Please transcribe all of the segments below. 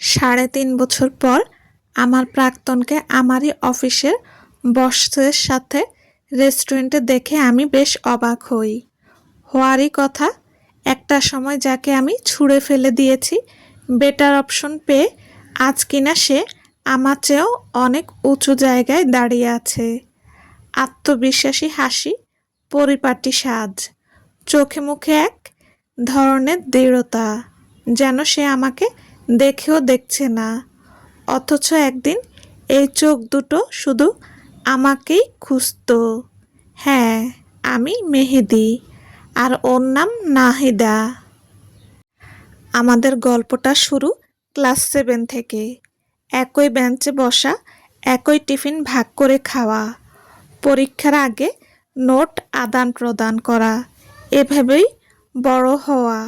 ৩.৫ বছর পর আমার প্রাক্তনকে আমারই অফিসের বসের সাথে রেস্টুরেন্টে দেখে আমি বেশ অবাক হই। হওয়ারই কথা, একটা সময় যাকে আমি ছুঁড়ে ফেলে দিয়েছি বেটার অপশন পেয়ে, আজ কিনা সে আমার চেয়েও অনেক উঁচু জায়গায় দাঁড়িয়ে আছে। আত্মবিশ্বাসী হাসি, পরিপাটি সাজ, চোখে মুখে এক ধরনের দৃঢ়তা, যেন সে আমাকে দেখেও দেখছে না। অথচ একদিন এই চোখ দুটো শুধু আমাকেই খুঁজতো। হ্যাঁ, আমি মেহেদী, আর ওর নাম নাহিদা। আমাদের গল্পটা শুরু ক্লাস 7 থেকে। একই বেঞ্চে বসা, একই টিফিন ভাগ করে খাওয়া, পরীক্ষার আগে নোট আদান প্রদান করা, এভাবেই বড় হওয়া।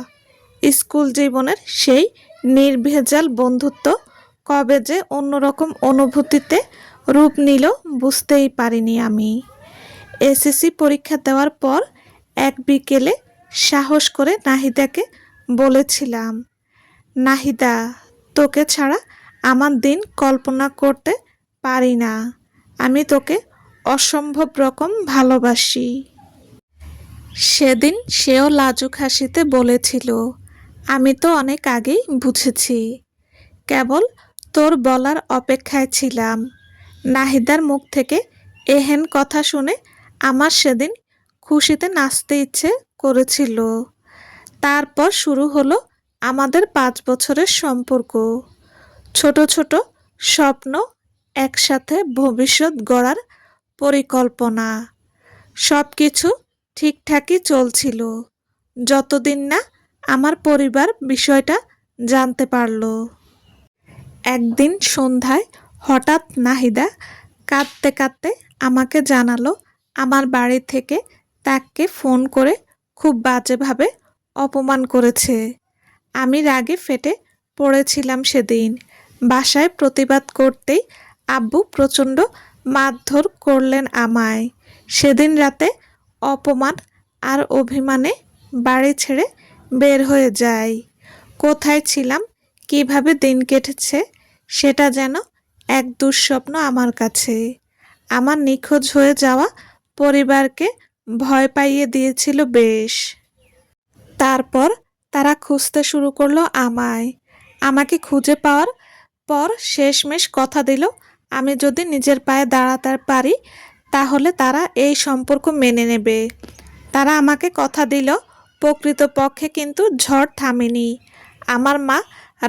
স্কুল জীবনের সেই নির্ভেজাল বন্ধুত্ব কবে যে অন্যরকম অনুভূতিতে রূপ নিল বুঝতেই পারিনি আমি। এসএসসি পরীক্ষা দেওয়ার পর এক বিকেলে সাহস করে নাহিদাকে বলেছিলাম, নাহিদা, তোকে ছাড়া আমার দিন কল্পনা করতে পারি না। আমি তোকে অসম্ভব রকম ভালোবাসি। সেদিন সেও লাজুক হাসিতে বলেছিল, আমি তো অনেক আগেই বুঝেছি, কেবল তোর বলার অপেক্ষায় ছিলাম। নাহিদার মুখ থেকে এহেন কথা শুনে আমার সেদিন খুশিতে নাচতে ইচ্ছে করেছিল। তারপর শুরু হলো আমাদের 5 বছরের সম্পর্ক। ছোট ছোট স্বপ্ন, একসাথে ভবিষ্যৎ গড়ার পরিকল্পনা, সব কিছু ঠিকঠাকই চলছিল, যতদিন না আমার পরিবার বিষয়টা জানতে পারল। একদিন সন্ধ্যায় হঠাৎ নাহিদা কাঁদতে কাঁদতে আমাকে জানালো, আমার বাড়ি থেকে তাকে ফোন করে খুব বাজেভাবে অপমান করেছে। আমি রাগে ফেটে পড়েছিলাম সেদিন। বাসায় প্রতিবাদ করতেই আব্বু প্রচণ্ড মারধর করলেন আমায়। সেদিন রাতে অপমান আর অভিমানে বাড়ি ছেড়ে বের হয়ে যাই। কোথায় ছিলাম, কিভাবে দিন কেটেছে, সেটা যেন এক দুঃস্বপ্ন আমার কাছে। আমার নিখোঁজ হয়ে যাওয়া পরিবারকে ভয় পাইয়ে দিয়েছিল বেশ। তারপর তারা খুঁজতে শুরু করলো আমায়। আমাকে খুঁজে পাওয়ার পর শেষমেশ কথা দিল, আমি যদি নিজের পায়ে দাঁড়াতে পারি তাহলে তারা এই সম্পর্ক মেনে নেবে। তারা আমাকে কথা দিল, প্রকৃতপক্ষে কিন্তু ঝড় থামেনি। আমার মা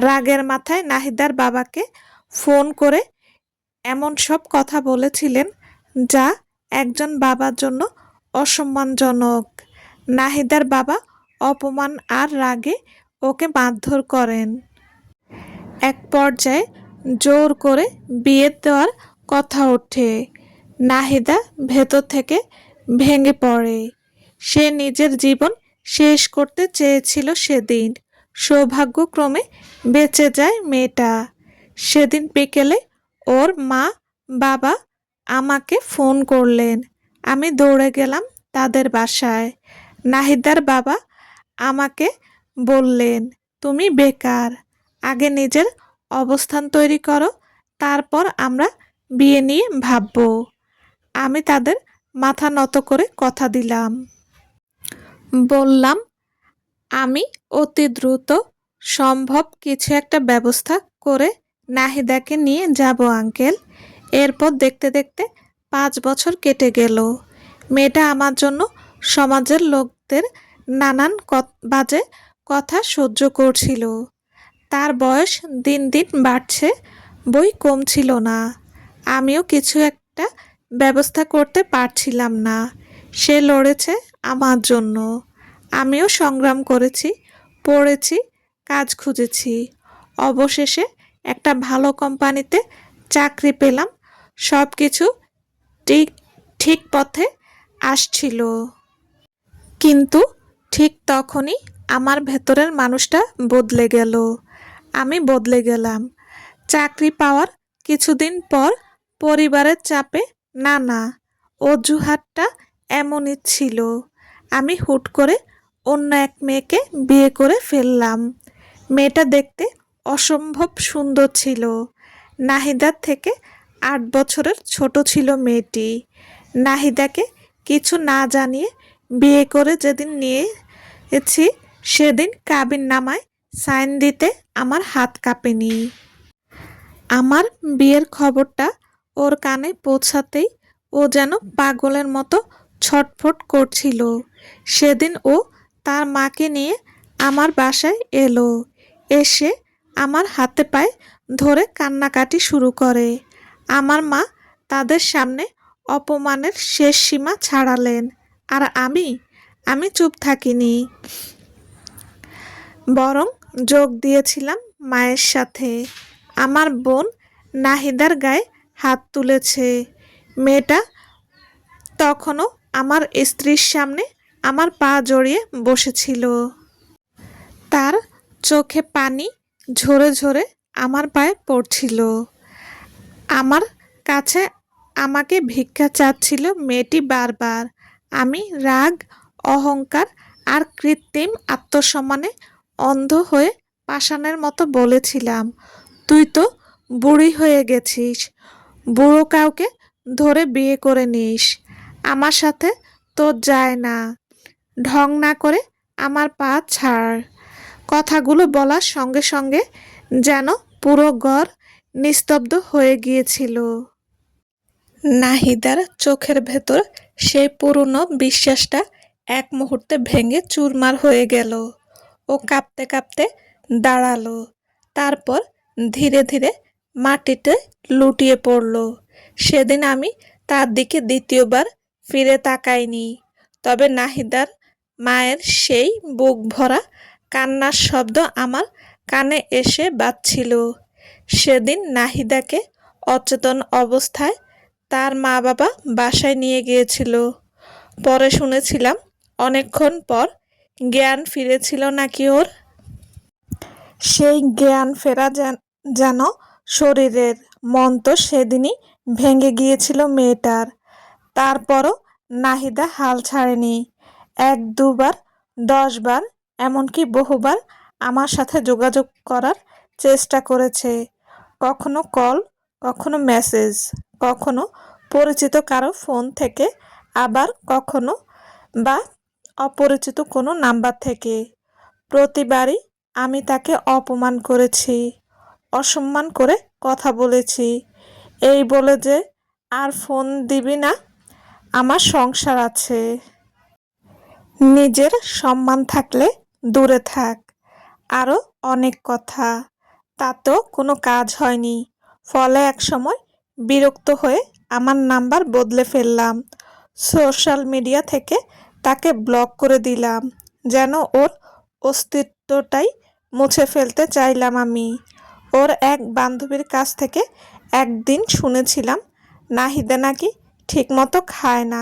রাগের মাথায় নাহিদার বাবাকে ফোন করে এমন সব কথা বলেছিলেন যা একজন বাবার জন্য অসম্মানজনক। নাহিদার বাবা অপমান আর রাগে ওকে মারধর করেন। এক পর্যায়ে জোর করে বিয়ে দেওয়ার কথা ওঠে। নাহিদা ভেতর থেকে ভেঙে পড়ে। সে নিজের জীবন শেষ করতে চেয়েছিল সেদিন। সৌভাগ্যক্রমে বেঁচে যায় মেয়েটা। সেদিন বিকেলে ওর মা বাবা আমাকে ফোন করলেন। আমি দৌড়ে গেলাম তাদের বাসায়। নাহিদার বাবা আমাকে বললেন, তুমি বেকার, আগে নিজের অবস্থান তৈরি করো, তারপর আমরা বিয়ে নিয়ে ভাববো। আমি তাদের মাথা নত করে কথা দিলাম। বললাম, আমি অতি দ্রুত সম্ভব কিছু একটা ব্যবস্থা করে নাহিদাকে নিয়ে যাব আঙ্কেল। এরপর দেখতে দেখতে 5 বছর কেটে গেল। মেয়েটা আমার জন্য সমাজের লোকদের নানান বাজে কথা সহ্য করছিল। তার বয়স দিন দিন বাড়ছে, বই কমছিল না। আমিও কিছু একটা ব্যবস্থা করতে পারছিলাম না। সে লড়েছে আমার জন্য, আমিও সংগ্রাম করেছি, পড়েছি, কাজ খুঁজেছি। অবশেষে একটা ভালো কোম্পানিতে চাকরি পেলাম। সব কিছু ঠিক ঠিক পথে আসছিল। কিন্তু ঠিক তখনই আমার ভেতরের মানুষটা বদলে গেল। আমি বদলে গেলাম। চাকরি পাওয়ার কিছুদিন পর পরিবারের চাপে, নানা অজুহাতটা এমনই ছিল, আমি হুট করে অন্য এক মেয়েকে বিয়ে করে ফেললাম। মেয়েটা দেখতে অসম্ভব সুন্দর ছিল। নাহিদার থেকে 8 বছরের ছোট ছিল মেয়েটি। নাহিদাকে কিছু না জানিয়ে বিয়ে করে যেদিন নিয়েছি সেদিন কাবিননামায় সাইন দিতে আমার হাত কাঁপেনি। আমার বিয়ের খবরটা ওর কানে পৌঁছাতেই ও যেন পাগলের মতো ছটফট করছিল। সেদিন ও তার মাকে নিয়ে আমার বাসায় এলো। এসে আমার হাতে পায়ে ধরে কান্নাকাটি শুরু করে। আমার মা তাদের সামনে অপমানের শেষ সীমা ছাড়ালেন। আর আমি চুপ থাকিনি, বরং যোগ দিয়েছিলাম মায়ের সাথে। আমার বোন নাহিদার গায়ে হাত তুলেছে। মেয়েটা তখনও আমার স্ত্রীর সামনে আমার পা জড়িয়ে বসেছিল। তার চোখে পানি ঝরে ঝরে আমার পায়ে পড়ছিল। আমার কাছে আমাকে ভিক্ষা চাচ্ছিল মেয়েটি বারবার। আমি রাগ, অহংকার আর কৃত্রিম আত্মসম্মানে অন্ধ হয়ে পাষাণের মতো বলেছিলাম, তুই তো বুড়ি হয়ে গেছিস, বুড়ো কাউকে ধরে বিয়ে করে নিস, আমার সাথে তোর যায় না, ঢং না করে আমার পা ছাড়। কথাগুলো বলার সঙ্গে সঙ্গে যেন পুরো ঘর নিস্তব্ধ হয়ে গিয়েছিল। নাহিদার চোখের ভেতর সেই পুরনো বিশ্বাসটা এক মুহূর্তে ভেঙে চুরমার হয়ে গেল। ও কাঁপতে কাঁপতে দাঁড়ালো, তারপর ধীরে ধীরে মাটিতে লুটিয়ে পড়ল। সেদিন আমি তার দিকে দ্বিতীয়বার ফিরে তাকাইনি। তবে নাহিদার মায়ের সেই বুক ভরা কান্নার শব্দ আমার কানে এসে বাজছিল। সেদিন নাহিদাকে অচেতন অবস্থায় তার মা বাবা বাসায় নিয়ে গিয়েছিল। পরে শুনেছিলাম অনেকক্ষণ পর জ্ঞান ফিরেছিল নাকি ওর। সেই জ্ঞান ফেরা যেন শরীরের, মন তো সেদিনই ভেঙে গিয়েছিল মেয়েটার। তারপরও নাহিদা হাল ছাড়েনি। 1-2 বার, 10 বার, এমনকি বহুবার আমার সাথে যোগাযোগ করার চেষ্টা করেছে। কখনো কল, কখনো মেসেজ, কখনো পরিচিত কারো ফোন থেকে, আবার কখনো বা অপরিচিত কোনো নাম্বার থেকে। প্রতিবারই আমি তাকে অপমান করেছি, অসম্মান করে কথা বলেছি, এই বলে যে আর ফোন দিবি না, আমার সংসার আছে, নিজের সম্মান থাকলে দূরে থাক, আরও অনেক কথা। তাতেও কোনো কাজ হয়নি। ফলে একসময় বিরক্ত হয়ে আমার নাম্বার বদলে ফেললাম। সোশ্যাল মিডিয়া থেকে তাকে ব্লক করে দিলাম, যেন ওর অস্তিত্বটাই মুছে ফেলতে চাইলাম আমি। ওর এক বান্ধবীর কাছ থেকে একদিন শুনেছিলাম নাহিদা নাকি ঠিকমতো খায় না,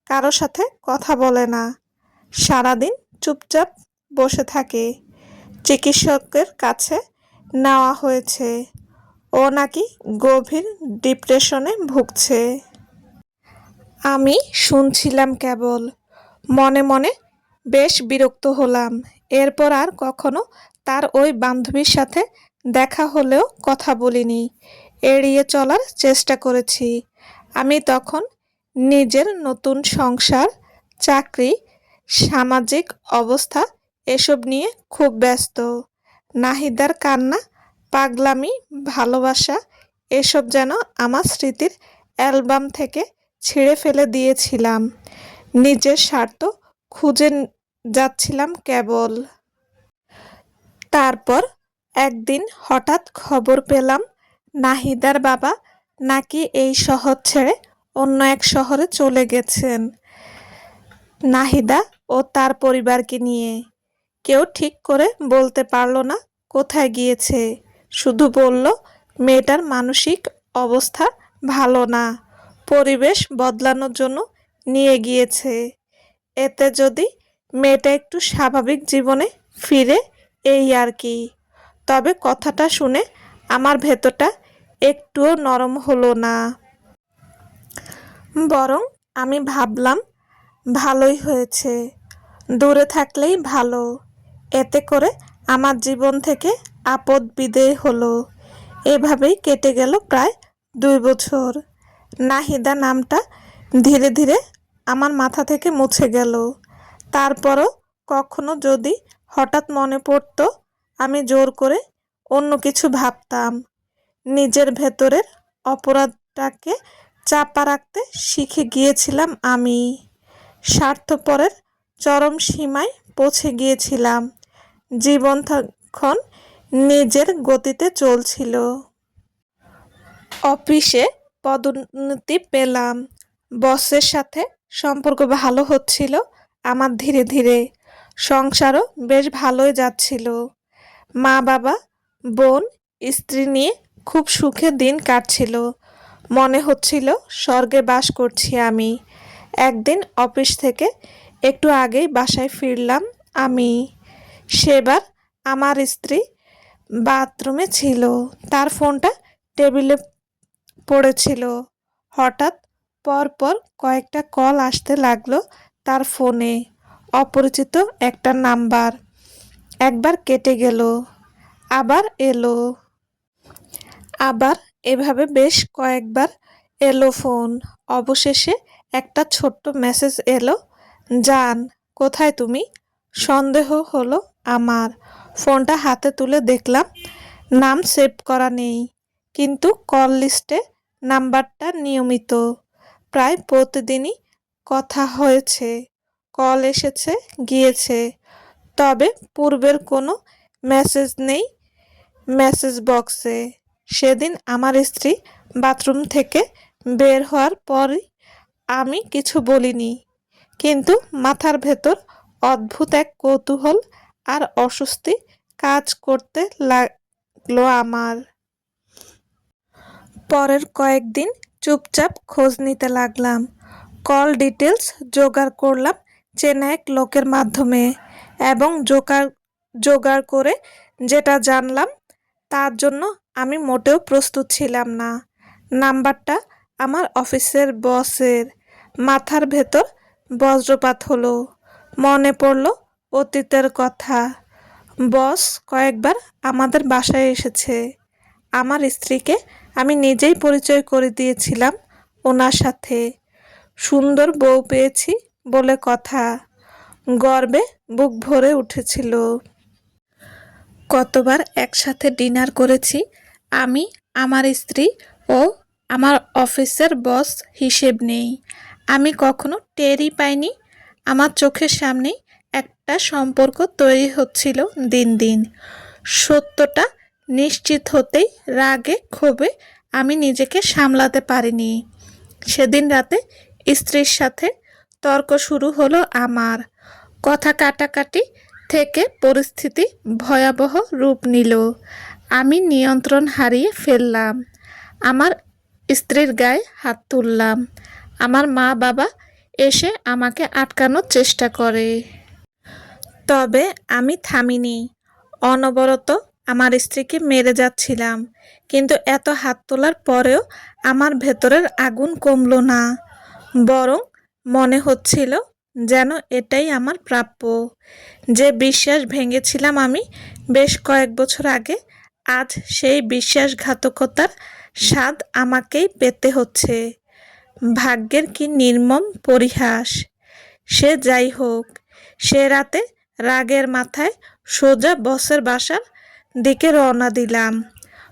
কারো সাথে কথা বলে না, সারাদিন চুপচাপ বসে থাকে। চিকিৎসকের কাছে নেওয়া হয়েছে, ও নাকি গভীর ডিপ্রেশনে ভুগছে। আমি শুনছিলাম কেবল, মনে মনে বেশ বিরক্ত হলাম। এরপর আর কখনো তার ওই বান্ধবীর সাথে দেখা হলেও কথা বলিনি, এড়িয়ে চলার চেষ্টা করেছি। আমি তখন নিজের নতুন সংসার, চাকরি, সামাজিক অবস্থা এসব নিয়ে খুব ব্যস্ত। নাহিদার কান্না, পাগলামি, ভালোবাসা এসব যেন আমার স্মৃতির অ্যালবাম থেকে ছিঁড়ে ফেলে দিয়েছিলাম। নিজের স্বার্থ খুঁজে যাচ্ছিলাম কেবল। তারপর একদিন হঠাৎ খবর পেলাম নাহিদার বাবা নাকি এই শহর ছেড়ে অন্য এক শহরে চলে গেছেন, নাহিদা ও তার পরিবারকে নিয়ে। কেউ ঠিক করে বলতে পারল না কোথায় গিয়েছে, শুধু বলল মেয়েটার মানসিক অবস্থা ভালো না, পরিবেশ বদলানোর জন্য নিয়ে গিয়েছে। এতে যদি মেয়েটা একটু স্বাভাবিক জীবনে ফিরে, এই আর কি। তবে কথাটা শুনে আমার ভেতরটা একটুও নরম হলো না, বরং আমি ভাবলাম ভালোই হয়েছে, দূরে থাকলেই ভালো। এতে করে আমার জীবন থেকে আপদ বিদেয় হলো। এভাবেই কেটে গেল প্রায় 2 বছর। নাহিদা নামটা ধীরে ধীরে আমার মাথা থেকে মুছে গেল। তারপরও কখনো যদি হঠাৎ মনে পড়তো, আমি জোর করে অন্য কিছু ভাবতাম। নিজের ভেতরের অপরাধটাকে চাপা রাখতে শিখে গিয়েছিলাম আমি। স্বার্থপরের চরম সীমায় পৌঁছে গিয়েছিলাম। জীবন তখন নিজের গতিতে চলছিল। অফিসে পদোন্নতি পেলাম। বসের সাথে সম্পর্ক ভালো হচ্ছিল আমার ধীরে ধীরে। সংসারও বেশ ভালোই যাচ্ছিল। মা বাবা, বোন, স্ত্রী নিয়ে খুব সুখে দিন কাটছিল। মনে হচ্ছিল স্বর্গে বাস করছি আমি। একদিন অফিস থেকে একটু আগেই বাসায় ফিরলাম আমি। সেবার আমার স্ত্রী বাথরুমে ছিল। তার ফোনটা টেবিলে পড়েছিল। হঠাৎ পরপর কয়েকটা কল আসতে লাগলো তার ফোনে। অপরিচিত একটা নাম্বার। একবার কেটে গেল, আবার এলো, আবার এভাবে বেশ কয়েকবার এলো ফোন। অবশেষে একটা ছোট্ট মেসেজ এলো, জান কোথায় তুমি? সন্দেহ হলো আমার। ফোনটা হাতে তুলে দেখলাম নাম সেভ করা নেই, কিন্তু কল লিস্টে নাম্বারটা নিয়মিত। প্রায় প্রতিদিনই কথা হয়েছে, কল এসেছে গিয়েছে, তবে পূর্বের কোনো মেসেজ নেই মেসেজ বক্সে। সেদিন আমার স্ত্রী বাথরুম থেকে বের হওয়ার পরই আমি কিছু বলিনি, কিন্তু মাথার ভেতর অদ্ভুত এক কৌতূহল আর অস্বস্তি কাজ করতে লাগলো আমার। পরের কয়েকদিন চুপচাপ খোঁজ নিতে লাগলাম। কল ডিটেলস জোগাড় করলাম চেনা এক লোকের মাধ্যমে, এবং জোগাড় করে যেটা জানলাম তার জন্য আমি মোটেও প্রস্তুত ছিলাম না। নাম্বারটা আমার অফিসের বসের। মাথার ভেতর বজ্রপাত হলো। মনে পড়ল অতীতের কথা। বস কয়েকবার আমাদের বাসায় এসেছে। আমার স্ত্রীকে আমি নিজেই পরিচয় করে দিয়েছিলাম ওনার সাথে। সুন্দর বউ পেয়েছি বলে কথা। গর্বে বুক ভরে উঠেছিল। কতবার একসাথে ডিনার করেছি আমি, আমার স্ত্রী ও আমার অফিসের বস হিসেব নেই। আমি কখনো টেরই পাইনি আমার চোখের সামনেই একটা সম্পর্ক তৈরি হচ্ছিল দিন দিন। সত্যটা নিশ্চিত হতেই রাগে ক্ষোভে আমি নিজেকে সামলাতে পারিনি। সেদিন রাতে স্ত্রীর সাথে তর্ক শুরু হলো আমার। কথা কাটাকাটি থেকে পরিস্থিতি ভয়াবহ রূপ নিল। আমি নিয়ন্ত্রণ হারিয়ে ফেললাম। আমার স্ত্রীর গায়ে হাত তুললাম। আমার মা বাবা এসে আমাকে আটকানোর চেষ্টা করে, তবে আমি থামিনি। অনবরত আমার স্ত্রীকে মেরে যাচ্ছিলাম, কিন্তু এত হাত তোলার পরেও আমার ভেতরের আগুন কমলো না। বরং মনে হচ্ছিল যেন এটাই আমার প্রাপ্য। যে বিশ্বাস ভেঙেছিলাম আমি বেশ কয়েক বছর আগে, আজ সেই বিশ্বাসঘাতকতার স্বাদ আমাকেই পেতে হচ্ছে। ভাগ্যের কি নির্মম পরিহাস। সে যাই হোক, সে রাতে রাগের মাথায় সোজা বসের বাসার দিকে রওনা দিলাম।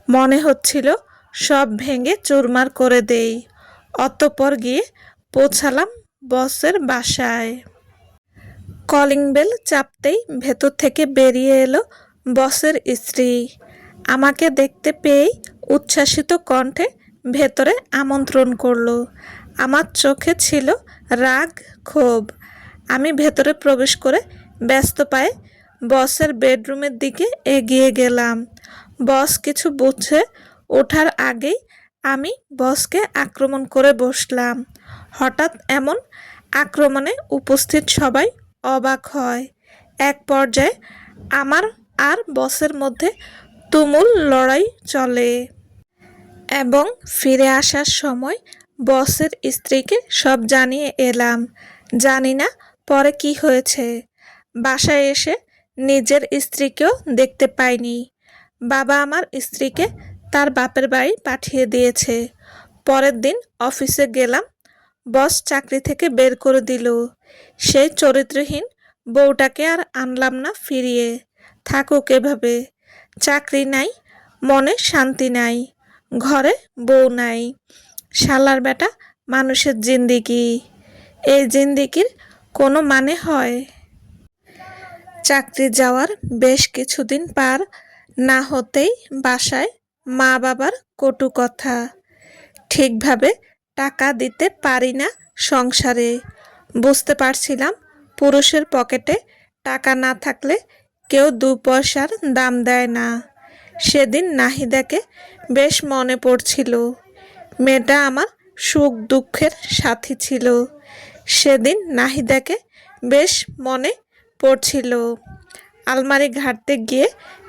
মনে হচ্ছিল সব ভেঙে চুরমার করে দেই। অতঃপর গিয়ে পৌঁছালাম বসের বাসায়। কলিং বেল চাপতেই ভেতর থেকে বেরিয়ে এলো বসের স্ত্রী। আমাকে দেখতে পেয়েই উচ্ছ্বাসিত কণ্ঠে ভেতরে আমন্ত্রণ করলো। আমার চোখে ছিল রাগ, ক্ষোভ। আমি ভেতরে প্রবেশ করে ব্যস্ত পায়ে বসের বেডরুমের দিকে এগিয়ে গেলাম। বস কিছু বুঝে ওঠার আগেই আমি বসকে আক্রমণ করে বসলাম। হঠাৎ এমন আক্রমণে উপস্থিত সবাই অবাক হয়। এক পর্যায়ে আমার আর বসের মধ্যে তুমুল লড়াই চলে, এবং ফিরে আসার সময় বসের স্ত্রীকে সব জানিয়ে এলাম। জানি না পরে কি হয়েছে। বাসায় এসে নিজের স্ত্রীকেও দেখতে পাইনি। বাবা আমার স্ত্রীকে তার বাপের বাড়ি পাঠিয়ে দিয়েছে। পরের দিন অফিসে গেলাম, বস চাকরি থেকে বের করে দিল। সেই চরিত্রহীন বউটাকে আর আনলাম না ফিরিয়ে। থাকুক এভাবে। চাকরি নাই, মনে শান্তি নাই, ঘরে বউ নাই। শালার বেটা মানুষের জিন্দিগি, এই জিন্দিগির কোনো মানে হয়? চাকরি যাওয়ার বেশ কিছুদিন পার না হতেই বাসায় মা বাবার কটু কথা। ঠিকভাবে টাকা দিতে পারি না সংসারে। বুঝতে পারছিলাম পুরুষের পকেটে টাকা না থাকলে কেউ দু পয়সার দাম দেয় না। সেদিন নাহিদাকে বেশ মনে পড়ছিল। মেয়েটা আমার সুখ দুঃখের সাথী ছিল। সেদিন নাহিদাকে বেশ মনে পড়ছিল। আলমারি ঘাঁটতে গিয়ে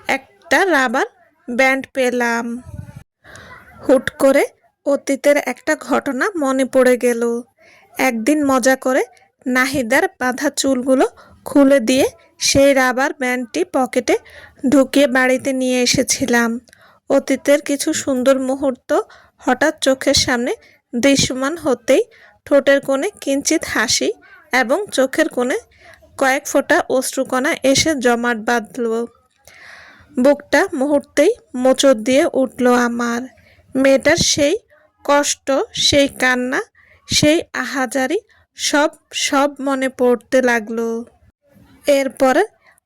একটা রাবার ব্যান্ড পেলাম। হুট করে অতীতের একটা ঘটনা মনে পড়ে গেল। একদিন মজা করে নাহিদার বাঁধা চুলগুলো খুলে দিয়ে সেই রাবার ব্যান্ডটি পকেটে ঢুকিয়ে বাড়িতে নিয়ে এসেছিলাম। অতীতের কিছু সুন্দর মুহূর্ত হঠাৎ চোখের সামনে দৃশ্যমান হতেই ঠোঁটের কোণে কিঞ্চিত হাসি এবং চোখের কোণে কয়েক ফোঁটা অশ্রুকণা এসে জমাট বাঁধল। বুকটা মুহূর্তেই মোচড় দিয়ে উঠল আমার। মেয়েটার সেই কষ্ট, সেই কান্না, সেই আহাজারি সব সব মনে পড়তে লাগলো। এরপরে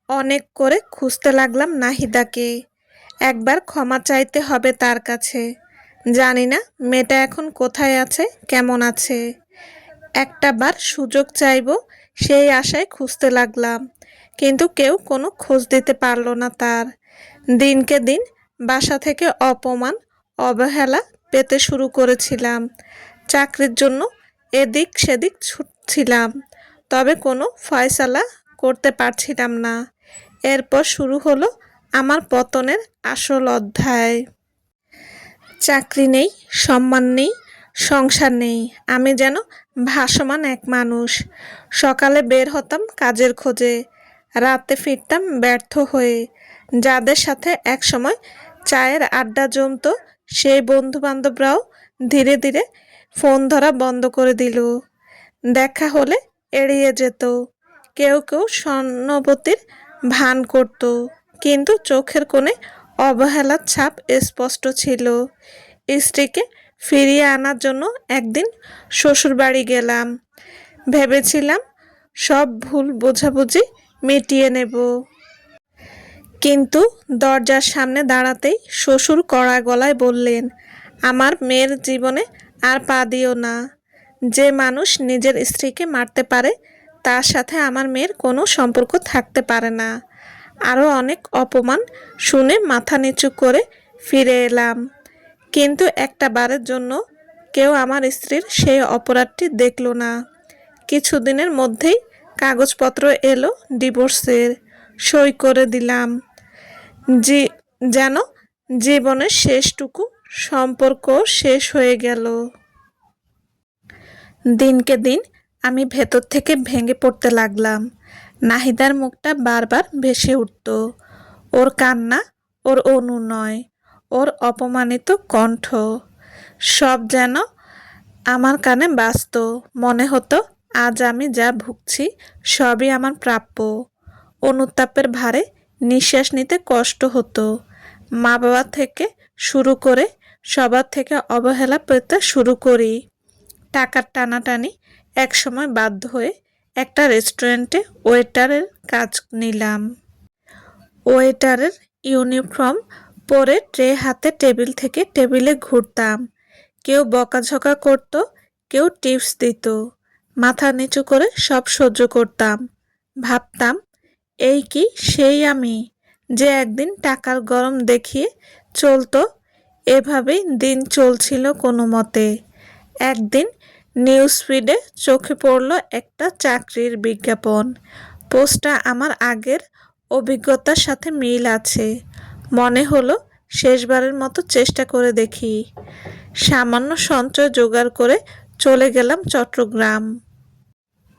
অনেক করে খুঁজতে লাগলাম নাহিদাকে। একবার ক্ষমা চাইতে হবে তার কাছে। জানি না মেয়েটা এখন কোথায় আছে, কেমন আছে। একটা বার সুযোগ চাইব সেই আশায় খুঁজতে লাগলাম, কিন্তু কেউ কোনো খোঁজ দিতে পারলো না তার। দিনকে দিন বাসা থেকে অপমান, অবহেলা পেতে শুরু করেছিলাম। চাকরির জন্য এদিক সেদিক ছুটছিলাম, তবে কোনো ফয়সালা করতে পারছিলাম না। এরপর শুরু হলো আমার পতনের আসল অধ্যায়। চাকরি নেই, সম্মান নেই, সংসার নেই। আমি যেন ভাসমান এক মানুষ। সকালে বের হতাম কাজের খোঁজে, রাতে ফিরতাম ব্যর্থ হয়ে। যাদের সাথে একসময় চায়ের আড্ডা জমতো সেই বন্ধুবান্ধবরাও ধীরে ধীরে ফোন ধরা বন্ধ করে দিল। দেখা হলে এড়িয়ে যেত। কেউ কেউ সহানুভূতির ভান করত, কিন্তু চোখের কোণে অবহেলার ছাপ স্পষ্ট ছিল। স্ত্রীকে ফিরিয়ে আনার জন্য একদিন শ্বশুরবাড়ি গেলাম। ভেবেছিলাম সব ভুল বোঝাবুঝি মিটিয়ে নেব, কিন্তু দরজার সামনে দাঁড়াতেই শ্বশুর কড়া গলায় বললেন, আমার মেয়ের জীবনে আর পা দিও না। যে মানুষ নিজের স্ত্রীকে মারতে পারে তার সাথে আমার মেয়ের কোনো সম্পর্ক থাকতে পারে না। আরও অনেক অপমান শুনে মাথা নিচু করে ফিরে এলাম, কিন্তু একটা বারের জন্য কেউ আমার স্ত্রীর সেই অপরাধটি দেখল না। কিছুদিনের মধ্যেই কাগজপত্র এলো ডিভোর্সের। সই করে দিলাম। যেন জীবনের শেষটুকু সম্পর্ক শেষ হয়ে গেল। দিনকে দিন আমি ভেতর থেকে ভেঙে পড়তে লাগলাম। নাহিদার মুখটা বারবার ভেসে উঠত। ওর কান্না, ওর অনুনয়, ওর অপমানিত কণ্ঠ, সব যেন আমার কানে বাজত। মনে হতো আজ আমি যা ভুগছি সবই আমার প্রাপ্য। অনুতাপের ভারে নিঃশ্বাস নিতে কষ্ট হতো। মা বাবা থেকে শুরু করে সবার থেকে অবহেলা পেতে শুরু করি। টাকার টানাটানি, একসময় বাধ্য হয়ে একটা রেস্টুরেন্টে ওয়েটারের কাজ নিলাম। ওয়েটারের ইউনিফর্ম পরে ট্রে হাতে টেবিল থেকে টেবিলে ঘুরতাম। কেউ বকাঝকা করত, কেউ টিপস দিত। মাথা নিচু করে সব সহ্য করতাম। ভাবতাম, এই কি সেই আমি যে একদিন টাকার গরম দেখিয়ে চলতো। এভাবেই দিন চলছিল কোনো মতে। একদিন নিউজ ফিডে চোখে পড়ল একটা চাকরির বিজ্ঞাপন। পোস্টটা আমার আগের অভিজ্ঞতার সাথে মিল আছে। মনে হলো শেষবারের মতো চেষ্টা করে দেখি। সামান্য সঞ্চয় জোগাড় করে চলে গেলাম চট্টগ্রাম।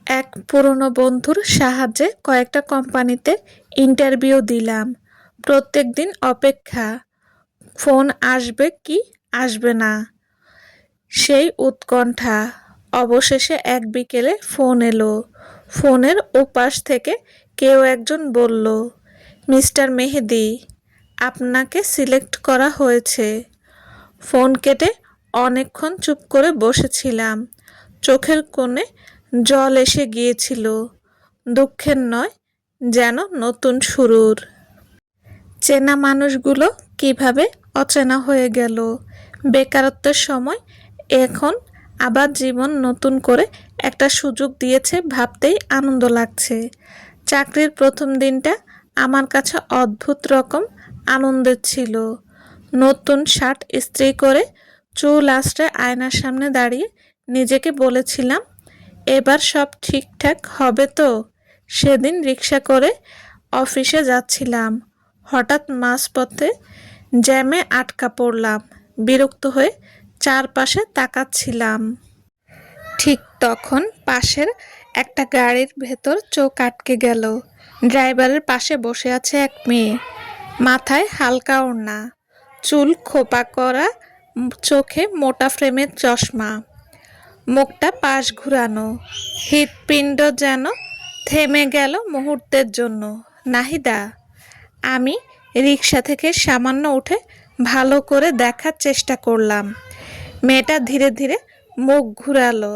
এক পুরনো বন্ধুর সাহায্যে কয়েকটা কোম্পানিতে ইন্টারভিউ দিলাম। প্রত্যেকদিন অপেক্ষা, ফোন আসবে কি আসবে না, সেই উৎকণ্ঠা। অবশেষে এক বিকেলে ফোন এলো। ফোনের ওপাশ থেকে কেউ একজন বলল, মিস্টার মেহেদী, আপনাকে সিলেক্ট করা হয়েছে। ফোন কেটে অনেকক্ষণ চুপ করে বসেছিলাম। চোখের কোণে জল এসে গিয়েছিল, দুঃখের নয়, যেন নতুন শুরুর। চেনা মানুষগুলো কিভাবে অচেনা হয়ে গেল। বেকারত্বের সময় এখন আবার জীবন নতুন করে একটা সুযোগ দিয়েছে ভাবতেই আনন্দ লাগছে। চাকরির প্রথম দিনটা আমার কাছে অদ্ভুত রকম আনন্দের ছিল। নতুন শার্ট ইস্ত্রি করে চুল আঁচড়ে আয়নার সামনে দাঁড়িয়ে নিজেকে বলেছিলাম, এবার সব ঠিকঠাক হবে তো। সেদিন রিক্সা করে অফিসে যাচ্ছিলাম, হঠাৎ মাঝপথে জ্যামে আটকা পড়লাম। বিরক্ত হয়ে চারপাশে তাকাচ্ছিলাম। ঠিক তখন পাশের একটা গাড়ির ভেতর চোখ আটকে গেল। ড্রাইভারের পাশে বসে আছে এক মেয়ে, মাথায় হালকা ওড়না, চুল খোপা করা, চোখে মোটা ফ্রেমের চশমা, মুখটা পাশ ঘুরানো। হৃৎপিণ্ড যেন থেমে গেল মুহূর্তের জন্য। নাহিদা। আমি রিক্সা থেকে সামান্য উঠে ভালো করে দেখার চেষ্টা করলাম। মেয়েটা ধীরে ধীরে মুখ ঘুরালো,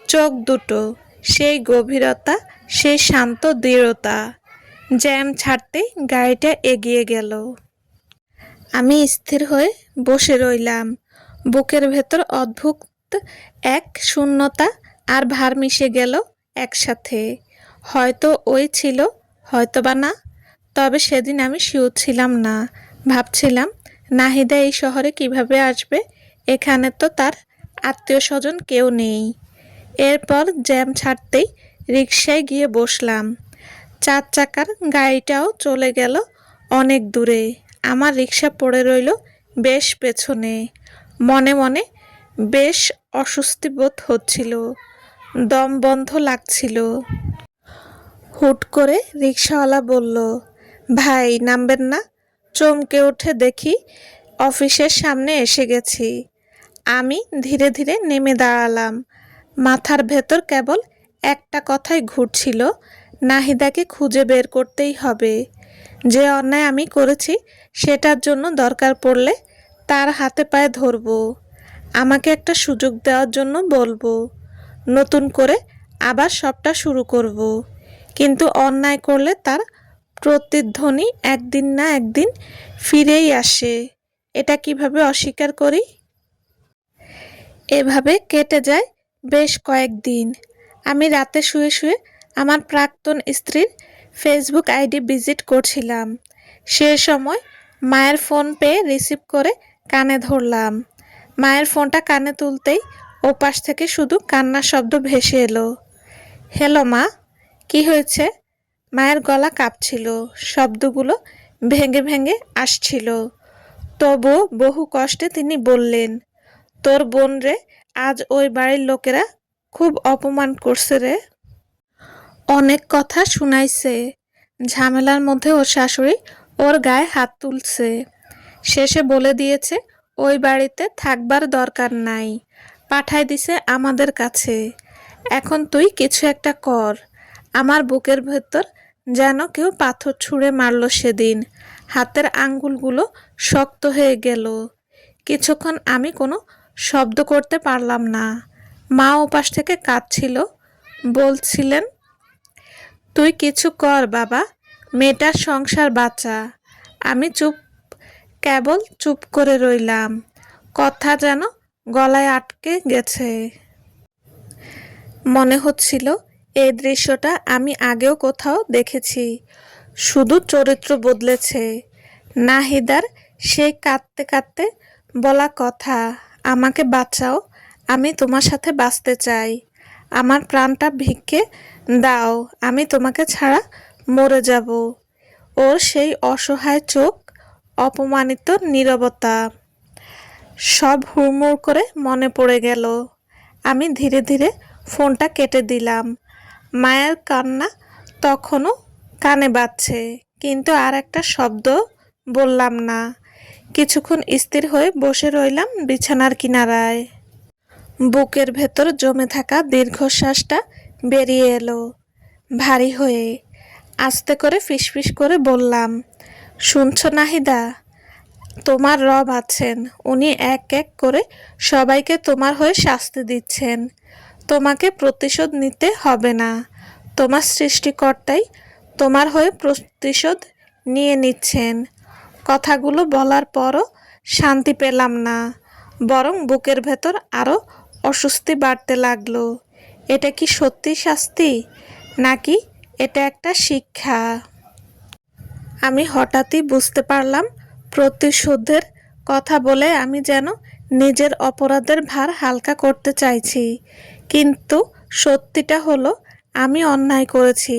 চোখ দুটো সেই গভীরতা, সেই শান্ত দৃঢ়তা। জ্যাম ছাড়তেই গাড়িটা এগিয়ে গেল। আমি স্থির হয়ে বসে রইলাম। বুকের ভেতর অদ্ভুত এক শূন্যতা আর ভার মিশে গেল একসাথে। হয়তো ওই ছিল, হয়তো বা না। তবে সেদিন আমি শিওর ছিলাম না। ভাবছিলাম, নাহিদা এই শহরে কিভাবে আসবে? এখানে তো তার আত্মীয় স্বজন কেউ নেই। এরপর জ্যাম ছাড়তেই রিকশায় গিয়ে বসলাম। চার চাকার গাড়িটাও চলে গেল অনেক দূরে। আমার রিকশা পড়ে রইল বেশ পেছনে। মনে মনে বেশ অস্বস্তি বোধ হচ্ছিল, দম বন্ধ লাগছিল। হুট করে রিকশাওয়ালা বলল, ভাই নামবেন না? চমকে উঠে দেখি অফিসের সামনে এসে গেছি। আমি ধীরে ধীরে নেমে দাঁড়ালাম। মাথার ভেতর কেবল একটা কথাই ঘুরছিল, নাহিদাকে খুঁজে বের করতেই হবে। যে অন্যায় আমি করেছি সেটার জন্য দরকার পড়লে তার হাতে পায়ে ধরব। আমাকে একটা সুযোগ দেওয়ার জন্য বলবো, নতুন করে আবার সবটা শুরু করব। কিন্তু অন্যায় করলে তার প্রতিধ্বনি একদিন না একদিন ফিরেই আসে। এটা কিভাবে অস্বীকার করি? এভাবে কেটে যায় বেশ কয়েকদিন। আমি রাতে শুয়ে শুয়ে আমার প্রাক্তন স্ত্রীর ফেসবুক আইডি ভিজিট করছিলাম। সে সময় মায়ের ফোন পেয়ে রিসিভ করে কানে ধরলাম। মায়ের ফোনটা কানে তুলতেই ওপাশ থেকে শুধু কান্নার শব্দ ভেসে এলো। হ্যালো মা, কি হয়েছে? মায়ের গলা কাঁপছিল, শব্দগুলো ভেঙে ভেঙে আসছিল। তবুও বহু কষ্টে তিনি বললেন, তোর বোন রে আজ ওই বাড়ির লোকেরা খুব অপমান করছে রে। অনেক কথা শুনাইছে। ঝামেলার মধ্যে ওর শাশুড়ি ওর গায়ে হাত তুলছে। শেষে বলে দিয়েছে ওই বাড়িতে থাকবার দরকার নাই, পাঠায় দিছে আমাদের কাছে। এখন তুই কিছু একটা কর। আমার বুকের ভেতর যেন কেউ পাথর ছুঁড়ে মারল সেদিন। হাতের আঙ্গুলগুলো শক্ত হয়ে গেল। কিছুক্ষণ আমি কোনো শব্দ করতে পারলাম না। মা ওপাশ থেকে কাঁদছিল, বলছিলেন, তুই কিছু কর বাবা, মেয়েটার সংসার বাঁচা। আমি কেবল চুপ করে রইলাম। কথা যেন গলায় আটকে গেছে। মনে হচ্ছিল এই দৃশ্যটা আমি আগেও কোথাও দেখেছি, শুধু চরিত্র বদলেছে। নাহিদার সেই কাঁদতে কাঁদতে বলা কথা, আমাকে বাঁচাও, আমি তোমার সাথে বাঁচতে চাই, আমার প্রাণটা ভিক্ষে দাও, আমি তোমাকে ছাড়া মরে যাব। ওর সেই অসহায় চোখ, অপমানিত নীরবতা, সব হুড়মুড় করে মনে পড়ে গেল। আমি ধীরে ধীরে ফোনটা কেটে দিলাম। মায়ের কান্না তখনও কানে বাজছে, কিন্তু আর একটা শব্দ বললাম না। কিছুক্ষণ স্থির হয়ে বসে রইলাম বিছানার কিনারায়। বুকের ভেতর জমে থাকা দীর্ঘশ্বাসটা বেরিয়ে এলো ভারী হয়ে। আস্তে করে ফিসফিস করে বললাম, শুনছো নাহিদা? তোমার রব আছেন, উনি এক এক করে সবাইকে তোমার হয়ে শাস্তি দিচ্ছেন। তোমাকে প্রতিশোধ নিতে হবে না। তোমার সৃষ্টিকর্তাই তোমার হয়ে প্রতিশোধ নিয়ে নিচ্ছেন। কথাগুলো বলার পরও শান্তি পেলাম না, বরং বুকের ভেতর আরও অস্বস্তি বাড়তে লাগলো। এটা কি সত্যি শাস্তি, নাকি এটা একটা শিক্ষা? আমি হঠাৎই বুঝতে পারলাম, প্রতিশোধের কথা বলে আমি যেন নিজের অপরাধের ভার হালকা করতে চাইছি। কিন্তু সত্যিটা হলো, আমি অন্যায় করেছি,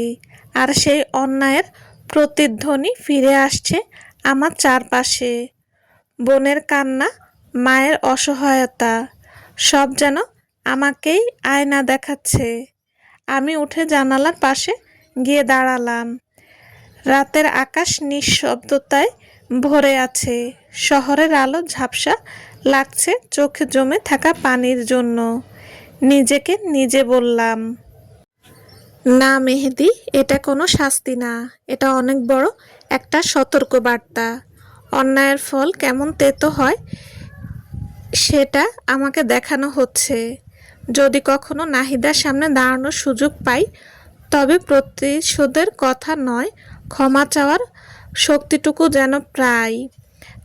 আর সেই অন্যায়ের প্রতিধ্বনি ফিরে আসছে আমার চারপাশে। বোনের কান্না, মায়ের অসহায়তা, সব যেন আমাকেই আয়না দেখাচ্ছে। আমি উঠে জানালার পাশে গিয়ে দাঁড়ালাম। রাতের আকাশ নিঃশব্দতায় ভরে আছে। শহরের আলো ঝাপসা লাগছে চোখে জমে থাকা পানির জন্য। নিজেকে নিজে বললাম, না মেহেদি, এটা কোনো শাস্তি না, এটা অনেক বড় একটা সতর্কবার্তা। অন্যায়ের ফল কেমন তেতো হয় সেটা আমাকে দেখানো হচ্ছে। যদি কখনো নাহিদার সামনে দাঁড়ানোর সুযোগ পাই, তবে প্রতিশোধের কথা নয়, ক্ষমা চাওয়ার শক্তিটুকু যেন প্রায়।